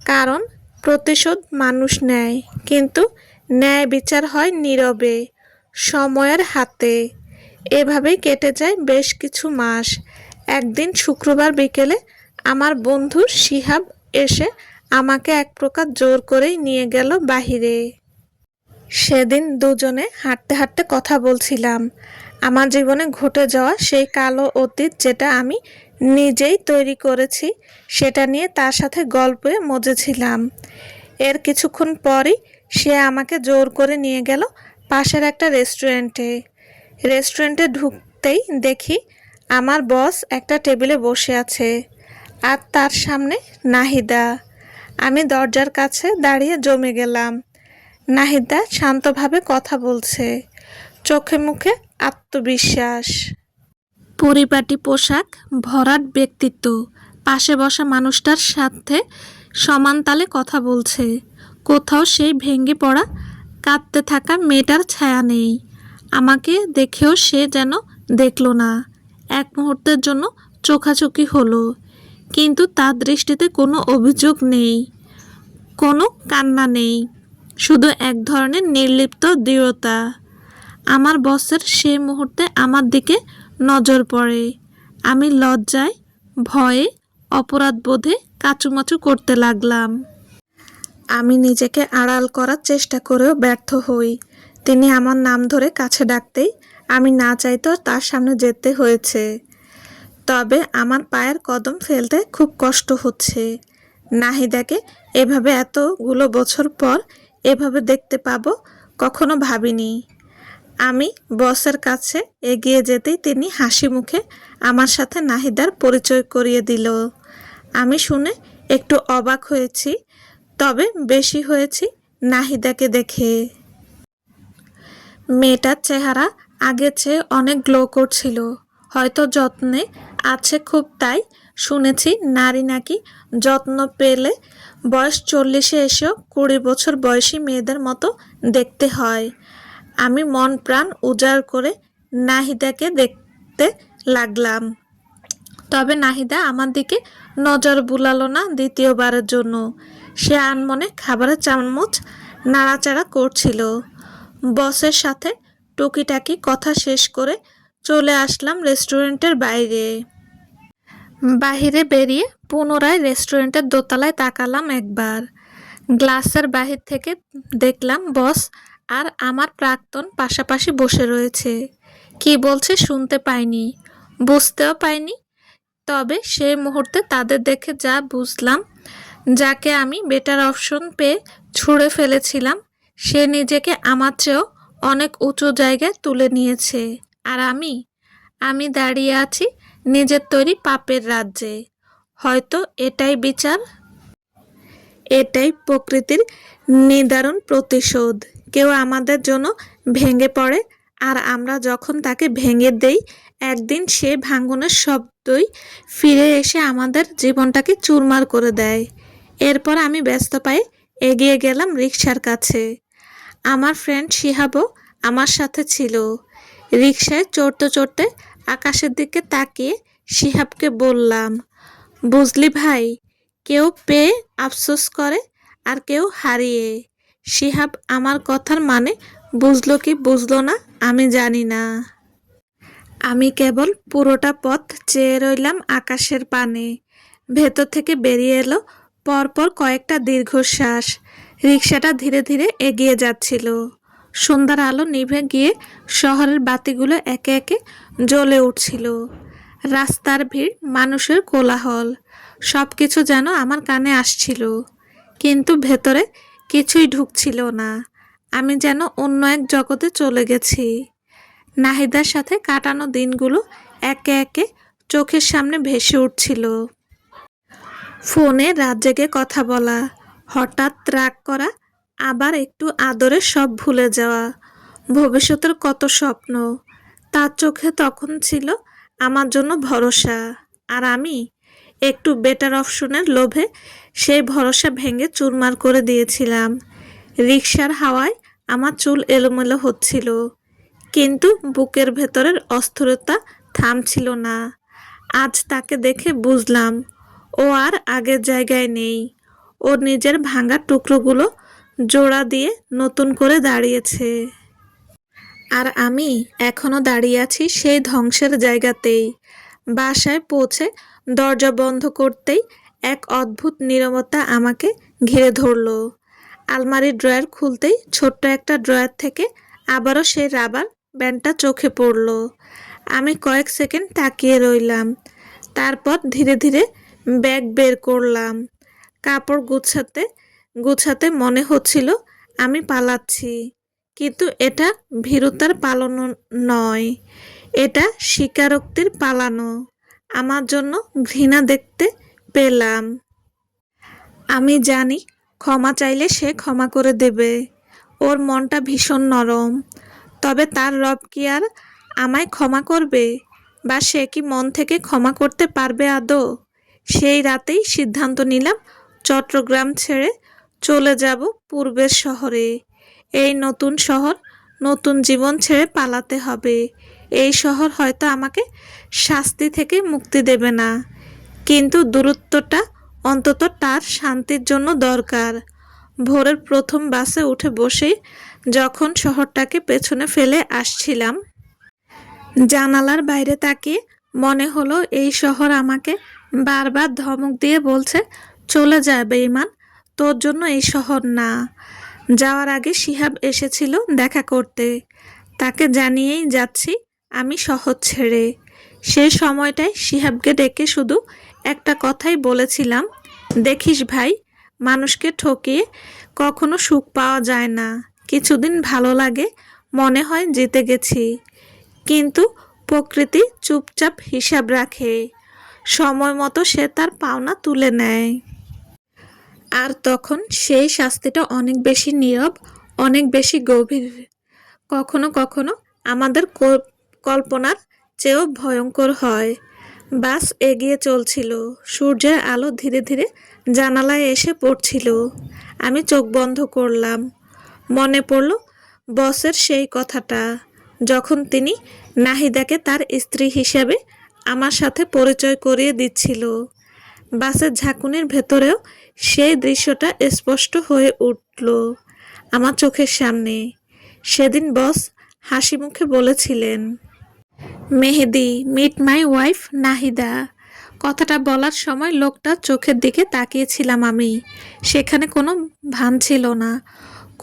কারণ প্রতিশোধ মানুষ নেয়, কিন্তু ন্যায় বিচার হয় নীরবে, সময়ের হাতে। এভাবেই কেটে যায় বেশ কিছু মাস। একদিন শুক্রবার বিকেলে আমার বন্ধু শিহাব এসে আমাকে এক প্রকার জোর করেই নিয়ে গেল বাহিরে। সেদিন দুজনে হাঁটতে হাঁটতে কথা বলছিলাম। আমার জীবনে ঘটে যাওয়া সেই কালো অতীত, যেটা আমি নিজেই তৈরি করেছি, সেটা নিয়ে তার সাথে গল্পে মজেছিলাম। এর কিছুক্ষণ পরই সে আমাকে জোর করে নিয়ে গেল পাশের একটা রেস্টুরেন্টে। রেস্টুরেন্টে ঢুকতেই দেখি আমার বস একটা টেবিলে বসে আছে, আর তার সামনে নাহিদা। আমি দরজার কাছে দাঁড়িয়ে জমে গেলাম। নাহিদা শান্তভাবে কথা বলছে, চোখে মুখে আত্মবিশ্বাস। পরিপাটি পোশাক, ভরাট ব্যক্তিত্ব। পাশে বসা মানুষটার সাথে সমান তালে কথা বলছে। কোথাও সেই ভেঙে পড়া, কাঁদতে থাকা মেয়েটার ছায়া নেই। আমাকে দেখেও সে যেন দেখলো না। এক মুহূর্তের জন্য চোখাচোখি হলো, কিন্তু তার দৃষ্টিতে কোনো অভিযোগ নেই, কোনো কান্না নেই, শুধু এক ধরনের নির্লিপ্ত দৃঢ়তা। আমার বসের সে মুহূর্তে আমার দিকে নজর পড়ে। আমি লজ্জায়, ভয়ে, অপরাধবোধে কাঁচুমাচু করতে লাগলাম। আমি নিজেকে আড়াল করার চেষ্টা করেও ব্যর্থ হই। তিনি আমার নাম ধরে কাছে ডাকতেই আমি না চাইতেও তার সামনে যেতে হয়েছে। তবে আমার পায়ের কদম ফেলতে খুব কষ্ট হচ্ছে। নাহিদাকে এভাবে এতগুলো বছর পর এভাবে দেখতে পাবো কখনো ভাবিনি। আমি বসের কাছে এগিয়ে যেতেই তিনি হাসি মুখে আমার সাথে নাহিদার পরিচয় করিয়ে দিল। আমি শুনে একটু অবাক হয়েছি, তবে বেশি হয়েছি নাহিদাকে দেখে। মেয়েটার চেহারা আগের চেয়ে অনেক গ্লো করছিল, হয়তো যত্নে আছে খুব। তাই শুনেছি নারী নাকি যত্ন পেলে বয়স 40-এ এসেও 20 বছর বয়সী মেয়েদের মতো দেখতে হয়। আমি মন প্রাণ উজাড় করে নাহিদাকে দেখতে লাগলাম। তবে নাহিদা আমার দিকে নজর বুলালো না দ্বিতীয়বারের জন্য। সে আনমনে খাবারের চামচ নাড়াচাড়া করছিল। বসের সাথে টুকিটাকি কথা শেষ করে চলে আসলাম রেস্টুরেন্টের বাইরে। বাহিরে বেরিয়ে পুনরায় রেস্টুরেন্টের দোতলায় তাকালাম একবার। গ্লাসের বাহির থেকে দেখলাম বস আর আমার প্রাক্তন পাশাপাশি বসে রয়েছে। কি বলছে শুনতে পাইনি, বুঝতেও পাইনি। তবে সেই মুহূর্তে তাদের দেখে যা বুঝলাম, যাকে আমি বেটার অপশন পেয়ে ছুঁড়ে ফেলেছিলাম, সে নিজেকে আমার চেয়েও অনেক উঁচু জায়গায় তুলে নিয়েছে। আর আমি দাঁড়িয়ে আছি নিজের তৈরি পাপের রাজ্যে। হয়তো এটাই বিচার। এটাই প্রকৃতির নিদারুণ প্রতিশোধ। কেউ আমাদের জন্য ভেঙে পড়ে, আর আমরা যখন তাকে ভেঙে দেই, একদিন সে ভাঙনের শব্দই ফিরে এসে আমাদের জীবনটাকে চুরমার করে দেয়। এরপর আমি ব্যস্ত পায়ে এগিয়ে গেলাম রিকশার কাছে। আমার ফ্রেন্ড শিহাবও আমার সাথে ছিল। রিকশায় চড়তে চড়তে আকাশের দিকে তাকিয়ে শিহাবকে বললাম, বুঝলি ভাই, কেউ পেয়ে আফসোস করে আর কেউ হারিয়ে। শিহাব আমার কথার মানে বুঝলো কি বুঝলো না আমি জানি না। আমি কেবল পুরোটা পথ চেয়ে রইলাম আকাশের পানে। ভেতর থেকে বেরিয়ে এলো পরপর কয়েকটা দীর্ঘশ্বাস। রিকশাটা ধীরে ধীরে এগিয়ে যাচ্ছিল। সন্ধ্যার আলো নিভে গিয়ে শহরের বাতিগুলো একে একে জ্বলে উঠছিল। রাস্তার ভিড়, মানুষের কোলাহল, সব কিছু যেন আমার কানে আসছিল, কিন্তু ভেতরে কিছুই ঢুকছিল না। আমি যেন অন্য এক জগতে চলে গেছি। নাহিদার সাথে কাটানো দিনগুলো একে একে চোখের সামনে ভেসে উঠছিল। ফোনে রাত জেগে কথা বলা, হঠাৎ রাগ করা, আবার একটু আদরে সব ভুলে যাওয়া, ভবিষ্যতের কত স্বপ্ন। তার চোখে তখন ছিল আমার জন্য ভরসা, আর আমি একটু বেটার অপশনের লোভে সেই ভরসা ভেঙে চুরমার করে দিয়েছিলাম। রিকশার হাওয়ায় আমার চুল এলোমেলো হচ্ছিল, কিন্তু বুকের ভেতরের অস্থিরতা থামছিল না। আজ তাকে দেখে বুঝলাম ও আর আগের জায়গায় নেই। ও নিজের ভাঙা টুকরোগুলো জোড়া দিয়ে নতুন করে দাঁড়িয়েছে, আর আমি এখনো দাঁড়িয়ে আছি সেই ধ্বংসের জায়গাতেই। বাসায় পৌঁছে দরজা বন্ধ করতেই এক অদ্ভুত নীরবতা আমাকে ঘিরে ধরলো। আলমারির ড্রয়ার খুলতেই ছোট্ট একটা ড্রয়ার থেকে আবারও সেই রাবার ব্যান্ডটা চোখে পড়ল। আমি কয়েক সেকেন্ড তাকিয়ে রইলাম, তারপর ধীরে ধীরে ব্যাগ বের করলাম। কাপড় গুছাতে গুছাতে মনে হচ্ছিল আমি পালাচ্ছি, কিন্তু এটা ভীরুতার পালানো নয়, এটা স্বীকারোক্তির পালানো। আমার জন্য ঘৃণা দেখতে পেলাম। আমি জানি ক্ষমা চাইলে সে ক্ষমা করে দেবে। ওর মনটা ভীষণ নরম, তবে তার রব কি আর আমায় ক্ষমা করবে? বা সে কি মন থেকে ক্ষমা করতে পারবে আদৌ? সেই রাতেই সিদ্ধান্ত নিলাম চট্টগ্রাম ছেড়ে চলে যাব পূর্বের শহরে। এই নতুন শহর, নতুন জীবন ছেড়ে পালাতে হবে। এই শহর হয়তো আমাকে শাস্তি থেকে মুক্তি দেবে না, কিন্তু দূরত্বটা অন্তত তার শান্তির জন্য দরকার। ভোরের প্রথম বাসে উঠে বসেই যখন শহরটাকে পেছনে ফেলে আসছিলাম, জানালার বাইরে তাকিয়ে মনে হলো এই শহর আমাকে বারবার ধমক দিয়ে বলছে, চলে যা বেঈমান, তোর জন্য এই শহর না। যাওয়ার আগে শিহাব এসেছিল দেখা করতে, তাকে জানিয়েই যাচ্ছি আমি শহর ছেড়ে। সেই সময়টায় শিহাবকে ডেকে শুধু একটা কথাই বলেছিলাম, দেখিস ভাই, মানুষকে ঠকিয়ে কখনো সুখ পাওয়া যায় না। কিছুদিন ভালো লাগে, মনে হয় জিতে গেছি, কিন্তু প্রকৃতি চুপচাপ হিসাব রাখে। সময় মতো সে তার পাওনা তুলে নেয়, আর তখন সেই শাস্তিটা অনেক বেশি নীরব, অনেক বেশি গভীর, কখনো কখনো আমাদের কল্পনার চেয়েও ভয়ঙ্কর হয়। বাস এগিয়ে চলছিল, সূর্যের আলো ধীরে ধীরে জানালায় এসে পড়ছিল। আমি চোখ বন্ধ করলাম। মনে পড়ল বসের সেই কথাটা, যখন তিনি নাহিদাকে তার স্ত্রী হিসেবে আমার সাথে পরিচয় করিয়ে দিচ্ছিল। বাসের ঝাঁকুনির ভেতরেও সেই দৃশ্যটা স্পষ্ট হয়ে উঠল আমার চোখের সামনে। সেদিন বস হাসি মুখে বলেছিলেন, মেহেদি, মিট মাই ওয়াইফ নাহিদা। কথাটা বলার সময় লোকটার চোখের দিকে তাকিয়েছিলাম আমি। সেখানে কোনো ভান ছিল না,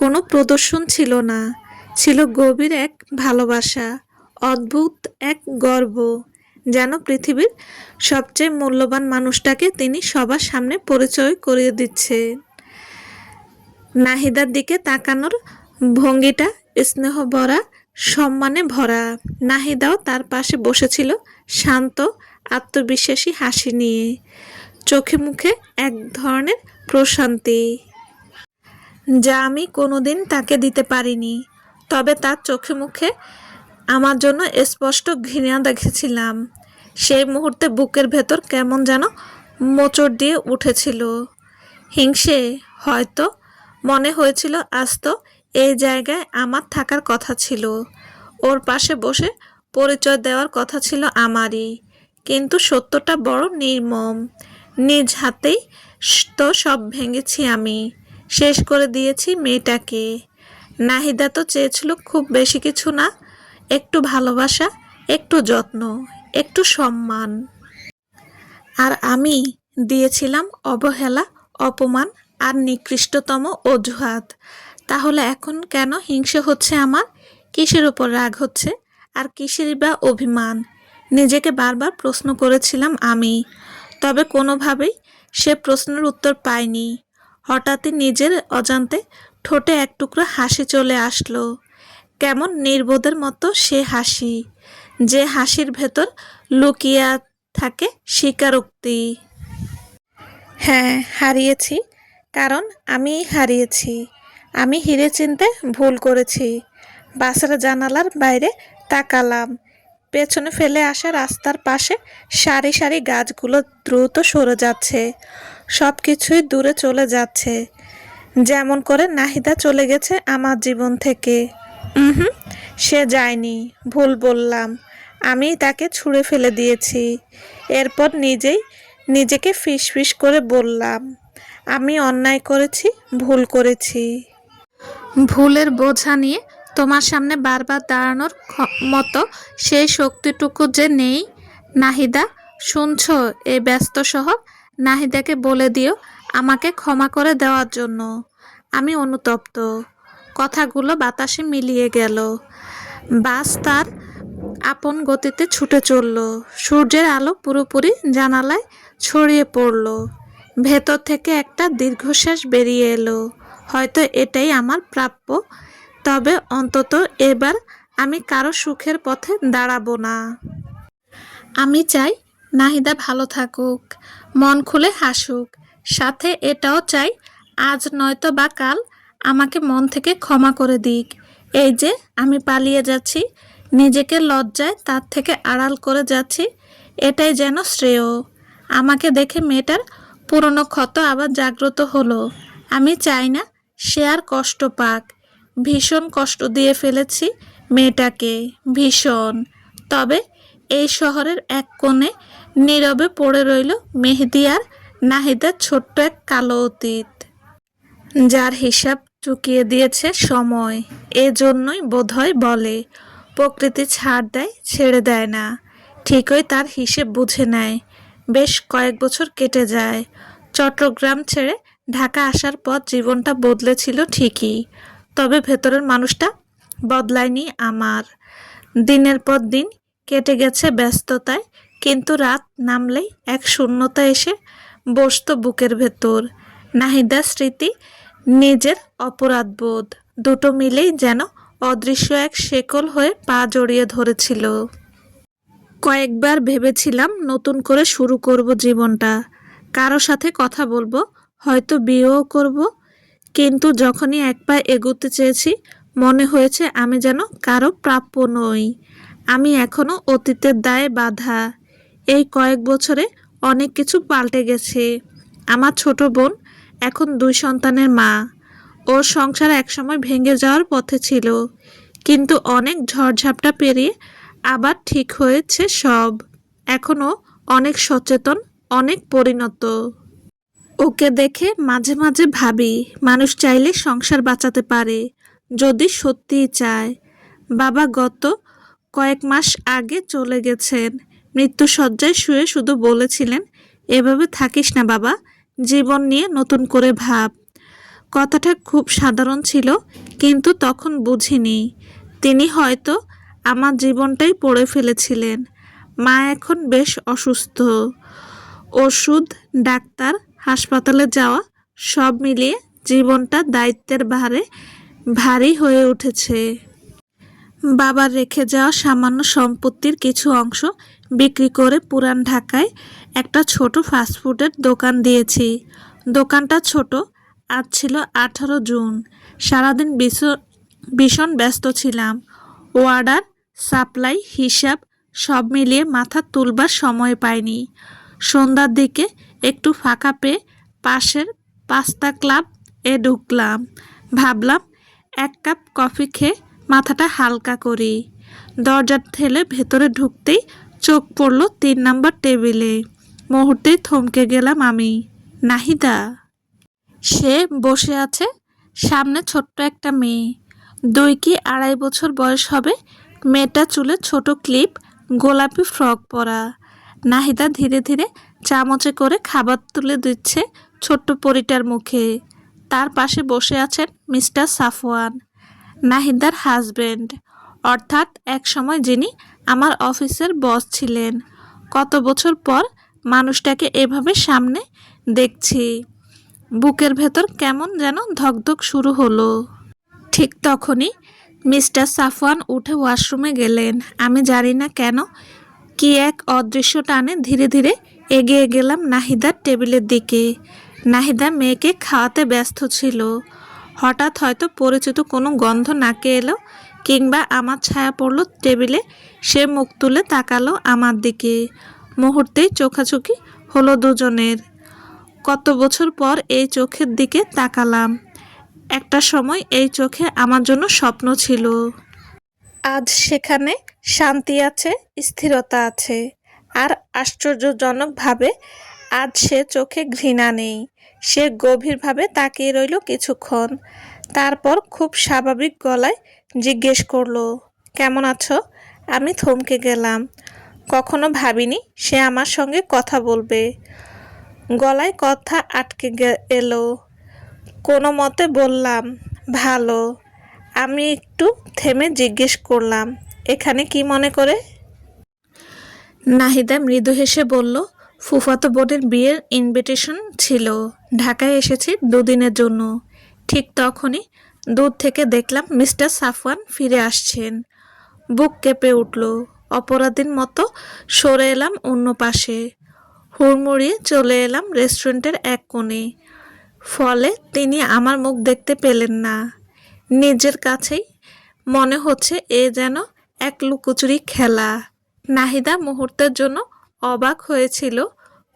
কোনো প্রদর্শন ছিল না, ছিল গভীর এক ভালোবাসা, অদ্ভুত এক গর্ব, যেন পৃথিবীর সবচেয়ে মূল্যবান মানুষটাকে তিনি সবার সামনে পরিচয় করিয়ে দিচ্ছে। নাহিদার দিকে তাকানোর ভঙ্গিটা স্নেহ ভরা, সম্মানে ভরা। নাহিদাও তার পাশে বসেছিল শান্ত, আত্মবিশ্বাসী হাসি নিয়ে, চোখে মুখে এক ধরনের প্রশান্তি, যা আমি কোনোদিন তাকে দিতে পারিনি। তবে তার চোখে মুখে আমার জন্য স্পষ্ট ঘৃণা দেখেছিলাম। সেই মুহূর্তে বুকের ভেতর কেমন যেন মোচড় দিয়ে উঠেছিল। হিংসে হয়তো। মনে হয়েছিল আজ তো এই জায়গায় আমার থাকার কথা ছিল, ওর পাশে বসে পরিচয় দেওয়ার কথা ছিল আমারই। কিন্তু সত্যটা বড় নির্মম। নিজ হাতেই তো সব ভেঙেছি আমি, শেষ করে দিয়েছি মেয়েটাকে। নাহিদা তো চেয়েছিল খুব বেশি কিছু না, একটু ভালোবাসা, একটু যত্ন, একটু সম্মান। আর আমি দিয়েছিলাম অবহেলা, অপমান আর নিকৃষ্টতম অজুহাত। তাহলে এখন কেন হিংসে হচ্ছে আমার? কিসের উপর রাগ হচ্ছে? আর কিসেরই বা অভিমান? নিজেকে বারবার প্রশ্ন করেছিলাম আমি। তবে কোনোভাবেই সে প্রশ্নের উত্তর পাইনি। হঠাৎই নিজের অজান্তে ঠোঁটে এক টুকরো হাসি চলে আসলো। কেমন নির্বোধের মতো সে হাসি, যে হাসির ভেতর লুকিয়ে থাকে স্বীকারোক্তি। হ্যাঁ, হারিয়েছি, কারণ আমিই হারিয়েছি। আমি হিরে চিনতে ভুল করেছি। বাসের জানালার বাইরে তাকালাম। পেছনে ফেলে আসা রাস্তার পাশে সারি সারি গাছগুলো দ্রুত সরে যাচ্ছে। সব কিছুই দূরে চলে যাচ্ছে, যেমন করে নাহিদা চলে গেছে আমার জীবন থেকে। হুম, সে যায়নি, ভুল বললাম। আমি তাকে ছুঁড়ে ফেলে দিয়েছি। এরপর নিজেকে ফিসফিস করে বললাম, আমি অন্যায় করেছি, ভুল করেছি। ভুলের বোঝা নিয়ে তোমার সামনে বারবার দাঁড়ানোর মতো সেই শক্তিটুকু যে নেই। নাহিদা, শুনছো? এই ব্যস্ত শহর, নাহিদাকে বলে দিও আমাকে ক্ষমা করে দেওয়ার জন্য। আমি অনুতপ্ত। কথাগুলো বাতাসে মিলিয়ে গেল। বাস তার আপন গতিতে ছুটে চলল। সূর্যের আলো পুরোপুরি জানালায় ছড়িয়ে পড়ল। ভেতর থেকে একটা দীর্ঘশ্বাস বেরিয়ে এলো। হয়তো এটাই আমার প্রাপ্য। তবে অন্তত এবার আমি কারো সুখের পথে দাঁড়াবো না। আমি চাই নাহিদা ভালো থাকুক, মন খুলে হাসুক। সাথে এটাও চাই আজ নয়তো বা কাল আমাকে মন থেকে ক্ষমা করে দিক। এই যে আমি পালিয়ে যাচ্ছি, নিজেকে লজ্জায় তার থেকে আড়াল করে যাচ্ছি, এটাই যেন শ্রেয়। আমাকে দেখে মেয়েটার পুরনো ক্ষত আবার জাগ্রত হলো। আমি চাই না সে আর কষ্ট পাক। ভীষণ কষ্ট দিয়ে ফেলেছি মেয়েটাকে, ভীষণ। তবে এই শহরের এক কোণে নীরবে পড়ে রইল মেহেদি আর নাহিদার ছোট্ট এক কালো অতীত, যার হিসাব চুকিয়ে দিয়েছে সময়। এজন্যই বোধহয় বলে, প্রকৃতি ছাড় দেয়, ছেড়ে দেয় না। ঠিকই তার হিসেব বুঝে নেয়। বেশ কয়েক বছর কেটে যায়। চট্টগ্রাম ছেড়ে ঢাকা আসার পর জীবনটা বদলেছিল ঠিকই, তবে ভেতরের মানুষটা বদলায়নি আমার। দিনের পর দিন কেটে গেছে ব্যস্ততায়, কিন্তু রাত নামলেই এক শূন্যতা এসে বসতো বুকের ভেতর। নাহিদার স্মৃতি, নিজের অপরাধবোধ, দুটো মিলেই যেন অদৃশ্য এক শেকল হয়ে পা জড়িয়ে ধরেছিল। কয়েকবার ভেবেছিলাম নতুন করে শুরু করব জীবনটা, কারো সাথে কথা বলবো, হয়তো বিয়েও করব। কিন্তু যখনই এক পা এগোতে চেয়েছি, মনে হয়েছে আমি যেন কারো প্রাপ্য নই। আমি এখনো অতীতের দায়ে বাঁধা। এই কয়েক বছরে অনেক কিছু পাল্টে গেছে। আমার ছোট বোন এখন 2 সন্তানের মা। ওর সংসার একসময় ভেঙে যাওয়ার পথে ছিল, কিন্তু অনেক ঝড়ঝাপটা পেরিয়ে আবার ঠিক হয়েছে সব। এখনো অনেক সচেতন, অনেক পরিণত। ওকে দেখে মাঝে মাঝে ভাবি, মানুষ চাইলে সংসার বাঁচাতে পারে, যদি সত্যিই চায়। বাবা গত কয়েক মাস আগে চলে গেছেন। মৃত্যুশয্যায় শুয়ে শুধু বলেছিলেন, এভাবে থাকিস না বাবা, জীবন নিয়ে নতুন করে ভাব। কথাটা খুব সাধারণ ছিল, কিন্তু তখন বুঝিনি তিনি হয়তো আমার জীবনটাই পড়ে ফেলেছিলেন। মা এখন বেশ অসুস্থ। ওষুধ, ডাক্তার, হাসপাতালে যাওয়া, সব মিলিয়ে জীবনটা দায়িত্বের ভারে ভারী হয়ে উঠেছে। বাবার রেখে যাওয়া সামান্য সম্পত্তির কিছু অংশ বিক্রি করে পুরান ঢাকায় একটা ছোট ফাস্টফুডের দোকান দিয়েছি। দোকানটা ছোট। আজ ছিল 18 জুন। সারাদিন ভীষণ ব্যস্ত ছিলাম। অর্ডার, সাপ্লাই, হিসাব সব মিলিয়ে মাথা তুলবার সময় পাইনি। সন্ধ্যার দিকে একটু ফাঁকা পেয়ে পাশের পাস্তা ক্লাব ঢুকলাম। ভাবলাম এক কাপ কফি খেয়ে মাথাটা হালকা করি। দরজা ঠেলে ভেতরে ঢুকতেই চোখ পড়ল 3 নম্বর টেবিলে। মুহূর্তেই থমকে গেলাম আমি। নাহিদা! সে বসে আছে, সামনে ছোট্ট একটা মেয়ে। 2 কি 2.5 বছর বয়স হবে। মেয়েটা চুলে ছোট ক্লিপ, গোলাপি ফ্রক পরা। নাহিদা ধীরে ধীরে চামচে করে খাবার তুলে দিচ্ছে ছোট্ট পরিটার মুখে। তার পাশে বসে আছেন মিস্টার সাফওয়ান, নাহিদার হাজবেন্ড, অর্থাৎ একসময় যিনি আমার অফিসের বস ছিলেন। কত বছর পর মানুষটাকে এভাবে সামনে দেখছি। বুকের ভেতর কেমন যেন ধকধক শুরু হলো। ঠিক তখনই মিস্টার সাফওয়ান উঠে ওয়াশরুমে গেলেন। আমি জানি না কেন কি এক অদৃশ্য টানে ধীরে ধীরে এগিয়ে গেলাম নাহিদার টেবিলের দিকে। নাহিদা মেয়েকে খাওয়াতে ব্যস্ত ছিল। হঠাৎ হয়তো পরিচিত কোনো গন্ধ নাকে এলো, কিংবা আমার ছায়া পড়ল টেবিলে। সে মুখ তুলে তাকালো আমার দিকে। মুহূর্তেই চোখাচোখি হলো দুজনের। কত বছর পর এই চোখের দিকে তাকালাম। একটা সময় এই চোখে আমার জন্য স্বপ্ন ছিল। আজ সেখানে শান্তি আছে, স্থিরতা আছে। আর আশ্চর্যজনকভাবে আজ সে চোখে ঘৃণা নেই। সে গভীরভাবে তাকিয়ে রইল কিছুক্ষণ। তারপর খুব স্বাভাবিক গলায় জিজ্ঞেস করলো, কেমন আছো? আমি থমকে গেলাম। কখনো ভাবিনি সে আমার সঙ্গে কথা বলবে। গলায় কথা আটকে এলো। কোনো মতে বললাম, ভালো। আমি একটু থেমে জিজ্ঞেস করলাম, এখানে কি মনে করে? নাহিদা মৃদু হেসে বলল, ফুফাতো বোনের বিয়ের ইনভিটেশন ছিল। ঢাকায় এসেছি 2 দিনের জন্য। ঠিক তখনই দূর থেকে দেখলাম মিস্টার সাফওয়ান ফিরে আসছেন। বুক কেঁপে উঠল। অপরাধীর মতো সরে এলাম অন্য পাশে। হুড়মুড়িয়ে চলে এলাম রেস্টুরেন্টের এক কোণে। ফলে তিনি আমার মুখ দেখতে পেলেন না। নিজের কাছেই মনে হচ্ছে এ যেন এক লুকোচুরি খেলা। নাহিদা মুহূর্তের জন্য অবাক হয়েছিল,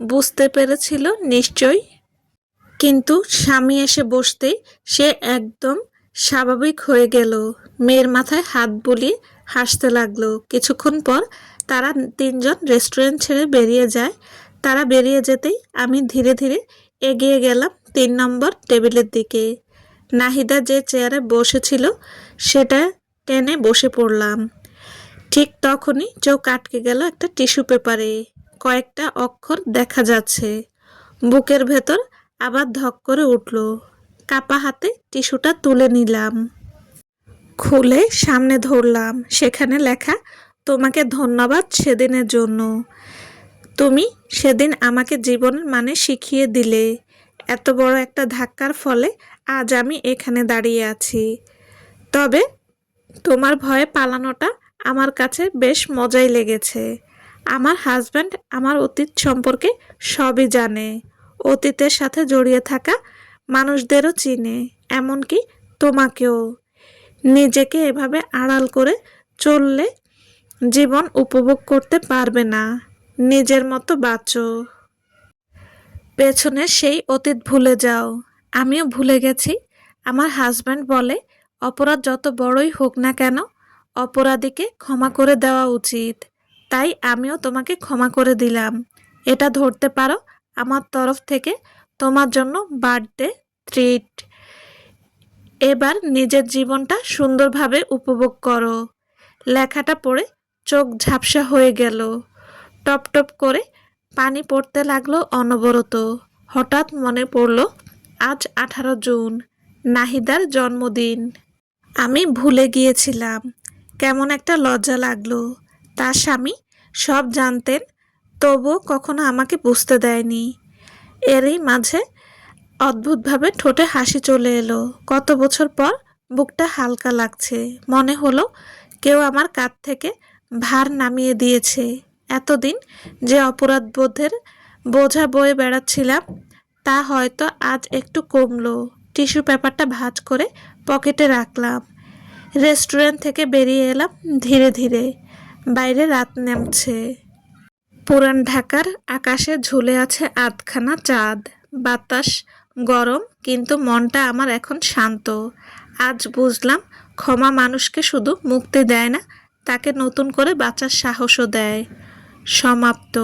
বুঝতে পেরেছিল নিশ্চয়ই। কিন্তু স্বামী এসে বসতেই সে একদম স্বাভাবিক হয়ে গেল। মেয়ের মাথায় হাত বুলিয়ে হাসতে লাগলো। কিছুক্ষণ পর তারা 3জন রেস্টুরেন্ট ছেড়ে বেরিয়ে যায়। তারা বেরিয়ে যেতেই আমি ধীরে ধীরে এগিয়ে গেলাম 3 নম্বর টেবিলের দিকে। নাহিদা যে চেয়ারে বসেছিল সেটা টেনে বসে পড়লাম। ঠিক তখনই চোখ আটকে গেল একটা টিস্যু পেপারে। কয়েকটা অক্ষর দেখা যাচ্ছে। বুকের ভেতর আবার ধক করে উঠল। কাপা হাতে টিস্যুটা তুলে নিলাম। খুলে সামনে ধরলাম। সেখানে লেখা, তোমাকে ধন্যবাদ সেদিনের জন্য। তুমি সেদিন আমাকে জীবনের মানে শিখিয়ে দিলে। এত বড় একটা ধাক্কার ফলে আজ আমি এখানে দাঁড়িয়ে আছি। তবে তোমার ভয়ে পালানোটা আমার কাছে বেশ মজাই লেগেছে। আমার হাজব্যান্ড আমার অতীত সম্পর্কে সবই জানে। অতীতের সাথে জড়িয়ে থাকা মানুষদেরও চিনে, এমনকি তোমাকেও। নিজেকে এভাবে আড়াল করে চললে জীবন উপভোগ করতে পারবে না। নিজের মতো বাঁচো। পেছনের সেই অতীত ভুলে যাও। আমিও ভুলে গেছি। আমার হাজব্যান্ড বলে, অপরাধ যত বড়ই হোক না কেন, অপরাধীকে ক্ষমা করে দেওয়া উচিত। তাই আমিও তোমাকে ক্ষমা করে দিলাম। এটা ধরতে পারো আমার তরফ থেকে তোমার জন্য বার্থডে ট্রিট। এবার নিজের জীবনটা সুন্দরভাবে উপভোগ করো। লেখাটা পড়ে চোখ ঝাপসা হয়ে গেল। টপ টপ করে পানি পড়তে লাগলো অনবরত। হঠাৎ মনে পড়ল আজ 18 জুন, নাহিদার জন্মদিন। আমি ভুলে গিয়েছিলাম। কেমন একটা লজ্জা লাগলো। তার স্বামী সব জানতেন, তবুও কখনো আমাকে বুঝতে দেয়নি। এরই মাঝে অদ্ভুতভাবে ঠোঁটে হাসি চলে এলো। কত বছর পর বুকটা হালকা লাগছে। মনে হলো কেউ আমার কাঁধ থেকে ভার নামিয়ে দিয়েছে। এতদিন যে অপরাধবোধের বোঝা বয়ে বেড়াচ্ছিলাম, তা হয়তো আজ একটু কমলো। টিস্যু পেপারটা ভাঁজ করে পকেটে রাখলাম। রেস্টুরেন্ট থেকে বেরিয়ে এলাম ধীরে ধীরে। বাইরে রাত নামছে। পুরান ঢাকার আকাশে ঝুলে আছে আধখানা চাঁদ। বাতাস গরম, কিন্তু মনটা আমার এখন শান্ত। আজ বুঝলাম, ক্ষমা মানুষকে শুধু মুক্তি দেয় না, তাকে নতুন করে বাঁচার সাহসও দেয়। সমাপ্ত।